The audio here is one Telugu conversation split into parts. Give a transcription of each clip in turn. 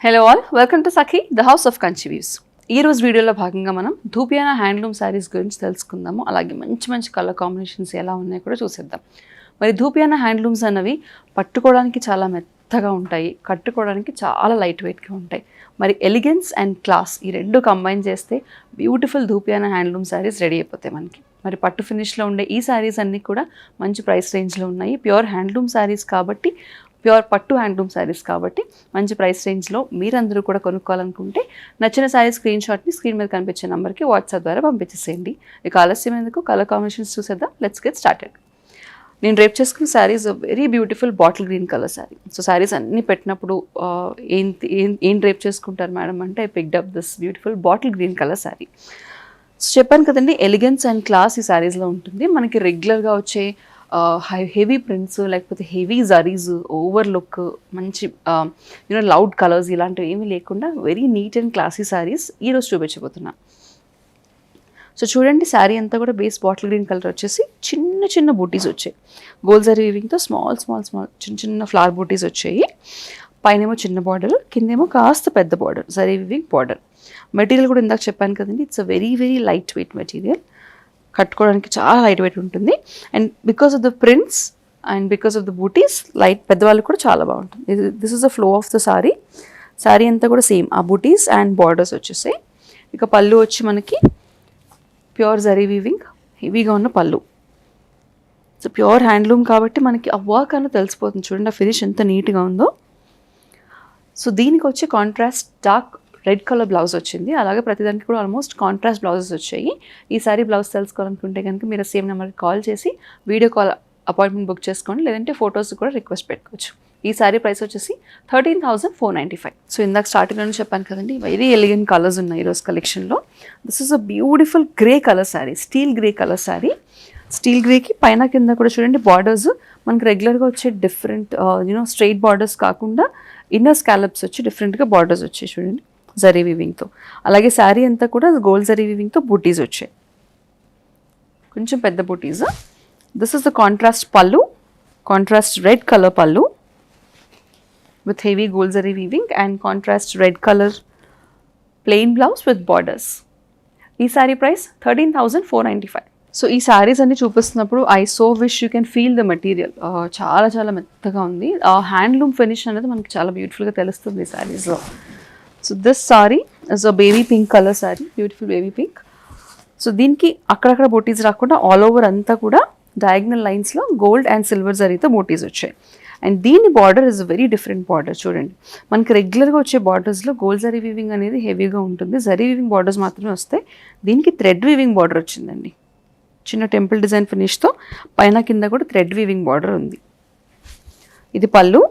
Hello all, welcome to Sakhi the house of Kanchi views. ఈ రోజు వీడియోలో భాగంగా మనం ధూపియానా హ్యాండ్లూమ్ శారీస్ గురించి తెలుసుకుందాము. అలాగే మంచి మంచి కలర్ కాంబినేషన్స్ ఎలా ఉన్నాయో కూడా చూసేద్దాం. మరి ధూపియానా హ్యాండ్లూమ్స్ అన్నవి పట్టుకోవడానికి చాలా మెత్తగా ఉంటాయి, కట్టుకోవడానికి చాలా లైట్ వెయిట్గా ఉంటాయి. మరి ఎలిగెన్స్ అండ్ క్లాస్ ఈ రెండు కంబైన్ చేస్తే బ్యూటిఫుల్ ధూపియానా హ్యాండ్లూమ్ శారీస్ రెడీ అయిపోతాయి మనకి. మరి పట్టు ఫినిష్లో ఉండే ఈ శారీస్ అన్నీ కూడా మంచి ప్రైస్ రేంజ్లో ఉన్నాయి. ప్యూర్ హ్యాండ్లూమ్ శారీస్ కాబట్టి, ప్యూర్ పట్టు హ్యాండ్లూమ్ శారీస్ కాబట్టి మంచి ప్రైస్ రేంజ్లో మీరందరూ కూడా కొనుక్కోవాలనుకుంటే నచ్చిన శారీ స్క్రీన్ షాట్ని స్క్రీన్ మీద కనిపించే నెంబర్కి వాట్సాప్ ద్వారా పంపించేసేయండి. ఇక ఆలస్యం ఎందుకు, కలర్ కాంబినేషన్స్ చూసేద్దాం. Let's get started. నేను రేపు చేసుకున్న saris very beautiful bottle green colour sari. So saris అన్నీ పెట్టినప్పుడు ఏం రేపు చేసుకుంటారు మేడం అంటే I picked up this beautiful bottle green colour sari. So చెప్పాను కదండి, ఎలిగెన్స్ అండ్ క్లాస్ ఈ శారీస్లో ఉంటుంది. మనకి రెగ్యులర్గా వచ్చే హెవీ ప్రింట్స్ లేకపోతే హెవీ జరీస్, ఓవర్ లుక్, మంచి లౌడ్ కలర్స్ ఇలాంటివి ఏమీ లేకుండా very neat and classy saris ఈరోజు చూపించబోతున్నా. సో చూడండి, శారీ అంతా కూడా బేస్ బాటిల్ గ్రీన్ కలర్ వచ్చేసి చిన్న చిన్న బూటీస్ వచ్చాయి. గోల్డ్ జరీ వీవింగ్తో స్మాల్ చిన్న చిన్న ఫ్లవర్ బూటీస్ వచ్చాయి. పైనేమో చిన్న బార్డర్, కిందేమో కాస్త పెద్ద border, zari weaving border. Material కూడా ఇందాక చెప్పాను కదండి, it's a very very light weight material. కట్టుకోవడానికి చాలా లైట్ వెయిట్ ఉంటుంది. And because of the prints and because of the buttis light పెద్దవాళ్ళకి కూడా చాలా బాగుంటుంది. This is the flow of the sari. Sari అంతా కూడా సేమ్ ఆ బూటీస్ అండ్ బార్డర్స్ వచ్చేసాయి. ఇక పళ్ళు వచ్చి మనకి ప్యూర్ జరీ వీవింగ్, హెవీగా ఉన్న పళ్ళు. సో ప్యూర్ హ్యాండ్లూమ్ కాబట్టి మనకి ఆ వర్క్ అనేది తెలిసిపోతుంది. చూడండి ఆ ఫినిష్ ఎంత నీట్గా ఉందో. సో దీనికి వచ్చి contrast dark red colour blouse వచ్చింది. అలాగే ప్రతిదానికి కూడా ఆల్మోస్ట్ కాంట్రాస్ట్ బ్లౌజెస్ వచ్చాయి. ఈ సారీ బ్లౌజ్ తెలుసుకోవాలనుకుంటే కనుక మీరు సేమ్ నెంబర్కి కాల్ చేసి వీడియో కాల్ అపాయింట్మెంట్ బుక్ చేసుకోండి, లేదంటే ఫొటోస్ కూడా రిక్వెస్ట్ పెట్టుకోవచ్చు. ఈ సారీ ప్రైస్ వచ్చేసి 13,495. సో ఇందాక స్టార్టింగ్లోనే చెప్పాను కదండి, వెరీ ఎలిగెంట్ కలర్స్ ఉన్నాయి ఈరోజు కలెక్షన్లో. This is a beautiful grey colour saree, steel grey colour saree. Steel గ్రేకి పైన కింద కూడా చూడండి బార్డర్స్ మనకి రెగ్యులర్గా వచ్చే డిఫరెంట్ స్ట్రైట్ బార్డర్స్ కాకుండా ఇన్నర్ స్కాలప్స్ వచ్చి డిఫరెంట్గా బార్డర్స్ వచ్చాయి చూడండి జరీ వీవింగ్తో. అలాగే శారీ అంతా కూడా గోల్డ్ జరీ వీవింగ్తో బూటీస్ వచ్చాయి, కొంచెం పెద్ద butis. This is the contrast pallu, contrast red colour pallu with heavy gold zari weaving and contrast red colour plain blouse with borders. ఈ శారీ ప్రైస్ 13,495. సో ఈ శారీస్ అన్ని చూపిస్తున్నప్పుడు I so wish you can feel the material. చాలా చాలా మెత్తగా ఉంది. హ్యాండ్లూమ్ ఫినిష్ అనేది మనకి చాలా బ్యూటిఫుల్గా తెలుస్తుంది ఈ శారీస్లో. So this sorry is a baby pink colour sorry, beautiful baby pink. So దీనికి అక్కడక్కడ బూటీస్ రాకుండా ఆల్ ఓవర్ అంతా కూడా డయాగ్నల్ లైన్స్లో గోల్డ్ అండ్ సిల్వర్ జరీతో బూటీస్ వచ్చాయి. అండ్ దీని border is very different border. చూడండి మనకి రెగ్యులర్గా వచ్చే బార్డర్స్లో గోల్డ్ జరీ వీవింగ్ అనేది హెవీగా ఉంటుంది, జరీ వీవింగ్ బార్డర్స్ మాత్రమే వస్తాయి. దీనికి థ్రెడ్ వీవింగ్ బార్డర్ వచ్చిందండి, చిన్న టెంపుల్ డిజైన్ ఫినిష్తో పైన కింద కూడా థ్రెడ్ వీవింగ్ బార్డర్ ఉంది. ఇది pallu,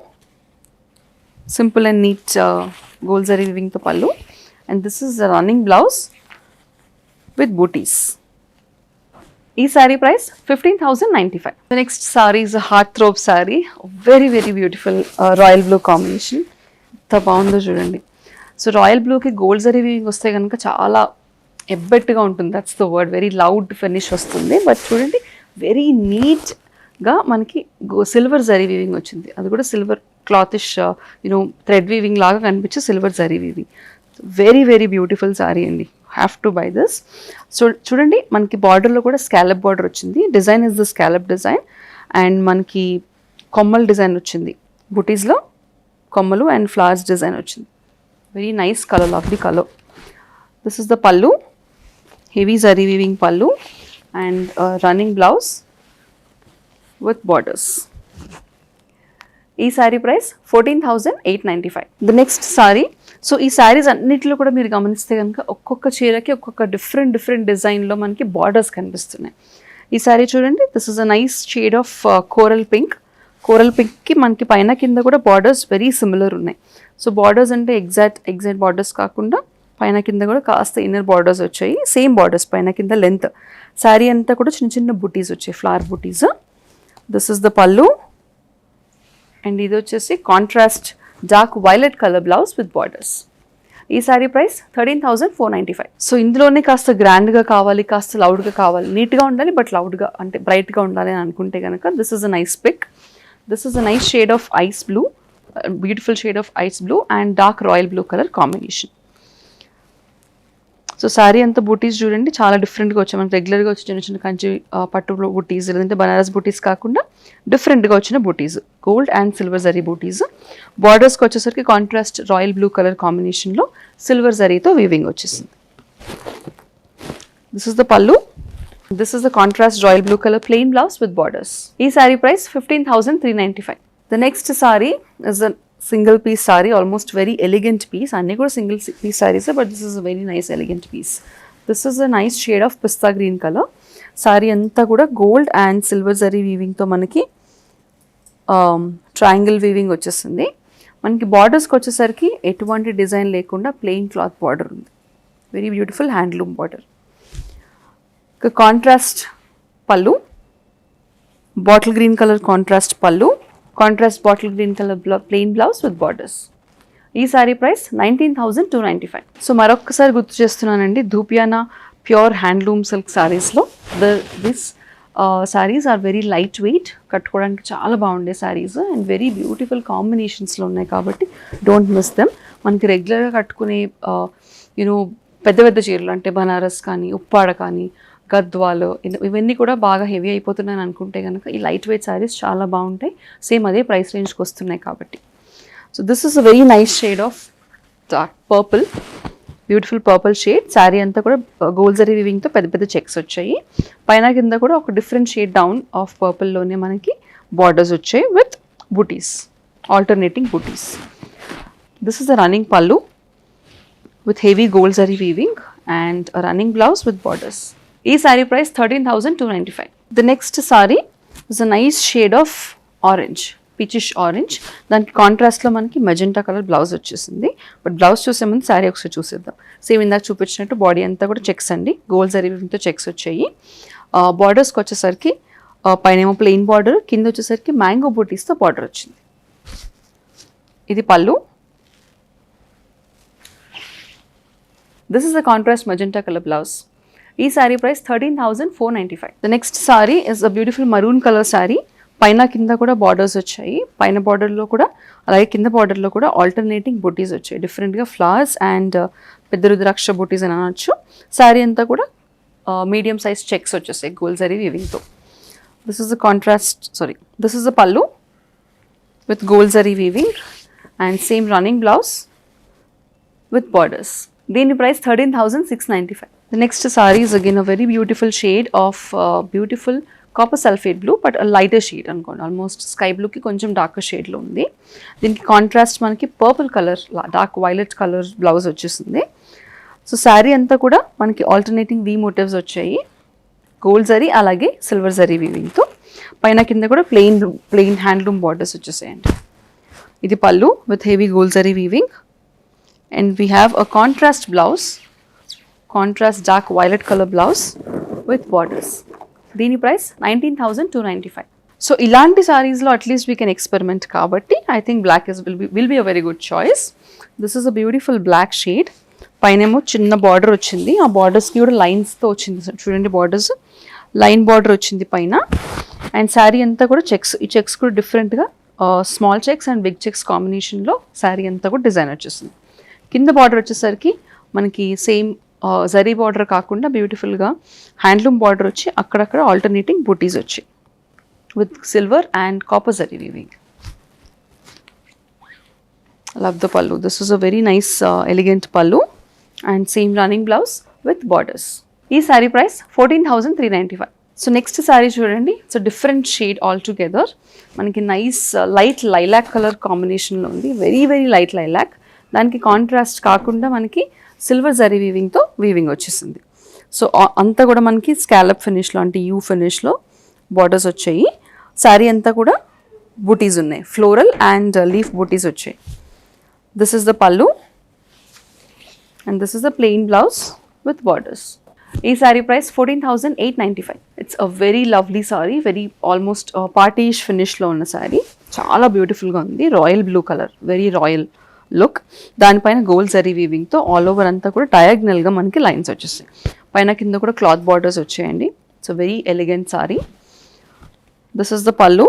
simple and neat gold zari వీవింగ్తో pallu. And this is the running blouse with butis. ఈ sari price 15,095. Next sorry is heartthrob saree, very very beautiful royal blue combination. ఎంత బాగుందో చూడండి. సో రాయల్ బ్లూకి గోల్డ్ జరీ వీవింగ్ వస్తే కనుక చాలా ఎబ్బెట్టుగా ఉంటుంది, that's the word. Very loud finish వస్తుంది. బట్ చూడండి వెరీ నీట్గా మనకి సిల్వర్ జరీ వీవింగ్ వచ్చింది. అది కూడా సిల్వర్ క్లాతిష్ థ్రెడ్ వీవింగ్ లాగా కనిపించే silver zari weaving. Very very beautiful saree అండి, have to buy this. So చూడండి మనకి బార్డర్లో కూడా స్కాలప్ బార్డర్ వచ్చింది. Design is the scallop design. And మనకి కొమ్మల డిజైన్ వచ్చింది, బుటీస్లో కొమ్మలు అండ్ ఫ్లవర్స్ డిజైన్ వచ్చింది. Very nice colour, lovely colour. This is the pallu, heavy zari weaving pallu and running blouse with borders. ఈ sari price 14,895. The next saree. So ఈ శారీస్ అన్నింటిలో కూడా మీరు గమనిస్తే కనుక ఒక్కొక్క చీరకి ఒక్కొక్క డిఫరెంట్ డిజైన్లో మనకి బార్డర్స్ కనిపిస్తున్నాయి. ఈ శారీ చూడండి, this is a nice shade of coral pink. Coral పింక్కి మనకి పైన కింద కూడా బార్డర్స్ వెరీ సిమిలర్ ఉన్నాయి. సో బార్డర్స్ అంటే ఎగ్జాక్ట్ బార్డర్స్ కాకుండా పైన కింద కూడా కాస్త ఇన్నర్ బార్డర్స్ వచ్చాయి, సేమ్ బార్డర్స్ పైన కింద లెంత్. శారీ అంతా కూడా చిన్న చిన్న బుటీస్ వచ్చాయి, flower buttis. This is the పళ్ళు. అండ్ ఇది వచ్చేసి contrast dark violet colour blouse with borders. ఈ శారీ ప్రైస్ 13,495. సో ఇందులోనే కాస్త గ్రాండ్గా కావాలి, కాస్త లౌడ్గా కావాలి, నీట్గా ఉండాలి బట్ లౌడ్గా అంటే బ్రైట్గా ఉండాలి అని అనుకుంటే కనుక this is a nice pick. This is a nice shade of ice blue beautiful shade of ice blue and dark royal blue colour combination. So sari అంతా బూటీస్ చూడండి చాలా డిఫరెంట్గా వచ్చాయి. మనకి రెగ్యులర్గా వచ్చి చిన్న చిన్న కంచి పట్టు బూటీస్ లేదంటే బనారస్ బూటీస్ కాకుండా డిఫరెంట్గా వచ్చిన butis, gold and silver zari butis. బార్డర్స్కి వచ్చేసరికి కాంట్రాస్ట్ రాయల్ బ్లూ కలర్ కాంబినేషన్లో సిల్వర్ జరీతో వీవింగ్ వచ్చేసింది. This is the pallu. This is the contrast royal blue colour plain blouse with borders. ఈ sari price 15,395. The next sorry is the single piece sari, almost very elegant piece. అన్నీ కూడా single piece saris, but this is a very nice elegant piece. This is a nice shade of pista green colour. Sorry అంతా కూడా గోల్డ్ అండ్ సిల్వర్ జరీ వీవింగ్తో మనకి ట్రయాంగిల్ వీవింగ్ వచ్చేస్తుంది. మనకి బార్డర్స్కి వచ్చేసరికి ఎటువంటి డిజైన్ లేకుండా ప్లెయిన్ క్లాత్ బార్డర్ ఉంది. Very beautiful handloom border. Contrast pallu, bottle green colour contrast pallu, contrast bottle green colour plain blouse with borders. ఈ సారీ ప్రైస్ 19,295. సో మరొకసారి గుర్తు చేస్తున్నానండి, ధూపియానా ప్యూర్ హ్యాండ్లూమ్ సిల్క్ సారీస్లో this saris are very light weight, కట్టుకోవడానికి చాలా బాగుండే సారీస్ అండ్ వెరీ బ్యూటిఫుల్ కాంబినేషన్స్లో ఉన్నాయి కాబట్టి డోంట్ మిస్ దెమ్. మనకి రెగ్యులర్గా కట్టుకునే యూనో పెద్ద పెద్ద చీరలు అంటే బనారస్ కానీ ఉప్పాడ కానీ గద్వాలు ఇవన్నీ కూడా బాగా హెవీ అయిపోతున్నాయని అనుకుంటే కనుక ఈ లైట్ వెయిట్ శారీస్ చాలా బాగుంటాయి. సేమ్ అదే ప్రైస్ రేంజ్కి వస్తున్నాయి కాబట్టి. So this is a very nice shade of dark purple, beautiful purple shade. Sari అంతా కూడా గోల్డ్ జరీ వీవింగ్తో పెద్ద పెద్ద చెక్స్ వచ్చాయి. పైన కింద కూడా ఒక డిఫరెంట్ షేడ్ డౌన్ ఆఫ్ పర్పుల్లోనే మనకి బార్డర్స్ వచ్చాయి with butis, alternating butis. This is the running pallu with heavy gold zari weaving and running blouse with borders. ఈ sari price 13,295. The next sorry is a nice shade of orange, peachish orange. దానికి కాంట్రాస్ట్లో మనకి మెజెంటా కలర్ బ్లౌజ్ వచ్చేసింది. బట్ బ్లౌజ్ చూసే ముందు శారీ ఒకసారి చూసేద్దాం. సేమ్ ఇందాక చూపించినట్టు బాడీ అంతా కూడా చెక్స్ అండి, గోల్డ్ జరీతో చెక్స్ వచ్చాయి. బార్డర్స్కి వచ్చేసరికి పైన ఏమో ప్లెయిన్ బార్డర్, కింద వచ్చేసరికి మ్యాంగో బూటీస్తో బార్డర్ వచ్చింది. ఇది pallu. This is the contrast magenta colour blouse. ఈ sari price 13,495. The next sorry is a beautiful maroon colour sari. పైన కింద కూడా బార్డర్స్ వచ్చాయి. పైన బార్డర్లో కూడా అలాగే కింద బార్డర్లో కూడా ఆల్టర్నేటింగ్ బూటీస్ వచ్చాయి. డిఫరెంట్గా ఫ్లవర్స్ అండ్ పెద్ద రుద్రాక్ష బూటీస్ అని అనొచ్చు. సారీ అంతా కూడా మీడియం సైజ్ చెక్స్ వచ్చేసాయి గోల్డ్ జరీ వీవింగ్తో. This is the contrast this is the pallu with gold zari weaving and same running blouse with borders. దీని price 13,695. The next saree is again a very beautiful shade of beautiful copper sulphate blue, but a lighter shade అనుకోండి. ఆల్మోస్ట్ స్కై బ్లూకి కొంచెం డార్కర్ షేడ్లో ఉంది. దీనికి కాంట్రాస్ట్ మనకి purple colour, dark violet colour blouse వచ్చేసింది. సో శారీ అంతా కూడా మనకి ఆల్టర్నేటింగ్ వీ మోటివ్స్ వచ్చాయి, గోల్డ్ జరీ అలాగే సిల్వర్ జరీ వీవింగ్తో. పైన కింద కూడా ప్లెయిన్ హ్యాండ్లూమ్ బార్డర్స్ వచ్చేసాయండి. ఇది pallu with heavy gold zari weaving and we have a contrast blouse, contrast dark violet colour blouse with borders. దీని ప్రైస్ 19,295. సో ఇలాంటి సారీస్లో అట్లీస్ట్ వీ కెన్ ఎక్స్పెరిమెంట్ కాబట్టి I think black will be a very good choice. This is a beautiful black shade. పైనేమో చిన్న బార్డర్ వచ్చింది, ఆ బార్డర్స్కి కూడా లైన్స్తో వచ్చింది. చూడండి బార్డర్స్ లైన్ బార్డర్ వచ్చింది పైన. అండ్ శారీ అంతా కూడా చెక్స్, ఈ చెక్స్ కూడా డిఫరెంట్గా small checks and big checks కాంబినేషన్లో శారీ అంతా కూడా డిజైన్ వచ్చేసింది. కింద బార్డర్ వచ్చేసరికి మనకి సేమ్ జరీ బార్డర్ కాకుండా బ్యూటిఫుల్గా హ్యాండ్లూమ్ బార్డర్ వచ్చి అక్కడక్కడ ఆల్టర్నేటింగ్ బూటీస్ వచ్చి with silver and copper zari weaving. Love the pallu. This is a very nice elegant pallu and same running blouse with borders. ఈ sari price 14,395. So next sari చూడండి, it's a different shade all together. మనకి నైస్ లైట్ లైలాక్ కలర్ కాంబినేషన్లో ఉంది, వెరీ వెరీ లైట్ లైలాక్. దానికి కాంట్రాస్ట్ కాకుండా మనకి సిల్వర్ జరీ వీవింగ్తో వీవింగ్ వచ్చేసింది. సో అంతా కూడా మనకి స్కాలప్ ఫినిష్లో అంటే యూ ఫినిష్లో బార్డర్స్ వచ్చాయి. శారీ అంతా కూడా బూటీస్ ఉన్నాయి, ఫ్లోరల్ అండ్ లీఫ్ బూటీస్ వచ్చాయి. This is the pallu and this is the plain blouse with borders. ఈ sari price 14,895. It's a very lovely sari, very almost partyish ఫినిష్లో ఉన్న శారీ. చాలా బ్యూటిఫుల్గా ఉంది. Royal blue colour, very royal look. దానిపైన గోల్డ్ జరీ వీవింగ్తో ఆల్ ఓవర్ అంతా కూడా డయాగ్నల్గా మనకి లైన్స్ వచ్చేస్తాయి. పైన కింద కూడా క్లాత్ బార్డర్స్ వచ్చాయండి. So very elegant sorry. This is the pallu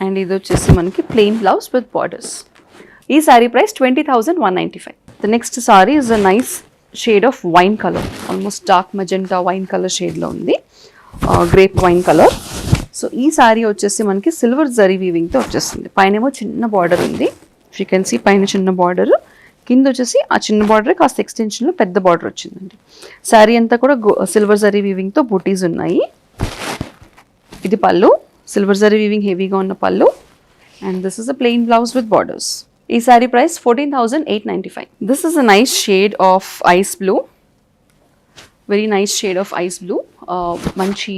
and ఇది వచ్చేసి మనకి ప్లెయిన్ బ్లౌజ్ విత్ బార్డర్స్. ఈ sari price 20,195. The next sorry is a nice shade of wine colour, almost dark magenta wine colour షేడ్లో ఉంది, గ్రేప్ వైన్ కలర్. సో ఈ శారీ వచ్చేసి మనకి సిల్వర్ జరీ వీవింగ్తో వచ్చేస్తుంది. పైనేమో చిన్న బార్డర్ ఉంది, యూ కెన్ సీ పైన చిన్న బార్డర్, కింద వచ్చేసి ఆ చిన్న బార్డర్ కాస్త ఎక్స్టెన్షన్లో పెద్ద బార్డర్ వచ్చిందండి. శారీ అంతా కూడా సిల్వర్ జరీ వీవింగ్తో బూటీస్ ఉన్నాయి. ఇది పళ్ళు, సిల్వర్ జరీ వీవింగ్ హెవీగా ఉన్న pallu, and this is a plain blouse with borders. ఈ sari price 14,895. This is a nice shade of ice blue, very nice shade of ice blue, మంచి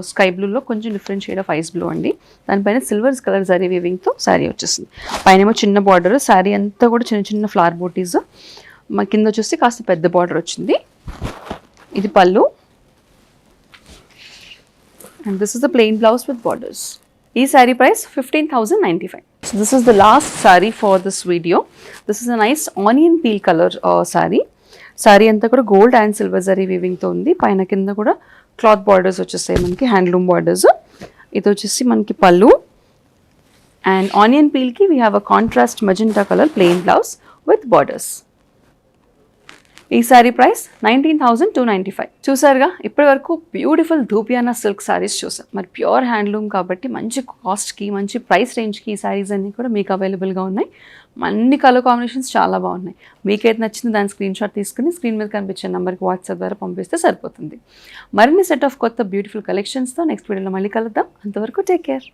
స్కై బ్లూలో కొంచెం different shade of ice blue అండి. దానిపైన సిల్వర్ కలర్ జరీ వీవింగ్తో శారీ వచ్చేసింది. పైన చిన్న బార్డర్, శారీ అంతా కూడా చిన్న చిన్న ఫ్లవర్ బూటీస్, మా కింద వచ్చేసి కాస్త పెద్ద బార్డర్ వచ్చింది. ఇది పళ్ళు, and this is the plain blouse with borders. ఈ sari price 15,095. So this is the last saree for this video. This is a nice onion peel color saree. Sari అంతా కూడా గోల్డ్ అండ్ సిల్వర్ జరీ వీవింగ్తో ఉంది. పైన కింద కూడా క్లాత్ బార్డర్స్ వచ్చేస్తాయి మనకి, హ్యాండ్లూమ్ బార్డర్స్. ఇది వచ్చేసి మనకి పళ్ళు, అండ్ ఆనియన్ పీల్కి we have a contrast magenta colour plain blouse with borders. ఈ శారీ ప్రైస్ 19,295. చూసారుగా, ఇప్పటి వరకు బ్యూటిఫుల్ ధూపియానా సిల్క్ శారీస్ చూసాం. మరి ప్యూర్ హ్యాండ్లూమ్ కాబట్టి మంచి కాస్ట్కి, మంచి ప్రైస్ రేంజ్కి ఈ శారీస్ అన్నీ కూడా మీకు అవైలబుల్గా ఉన్నాయి. అన్ని కలర్ కాంబినేషన్స్ చాలా బాగున్నాయి. మీకైతే నచ్చింది దాని స్క్రీన్ షాట్ తీసుకుని స్క్రీన్ మీద కనిపించే నెంబర్కి వాట్సాప్ ద్వారా పంపిస్తే సరిపోతుంది. మరిన్ని సెట్ ఆఫ్ కొత్త బ్యూటిఫుల్ కలెక్షన్స్తో నెక్స్ట్ వీడియోలో మళ్ళీ కలుద్దాం. అంతవరకు టేక్ కేర్.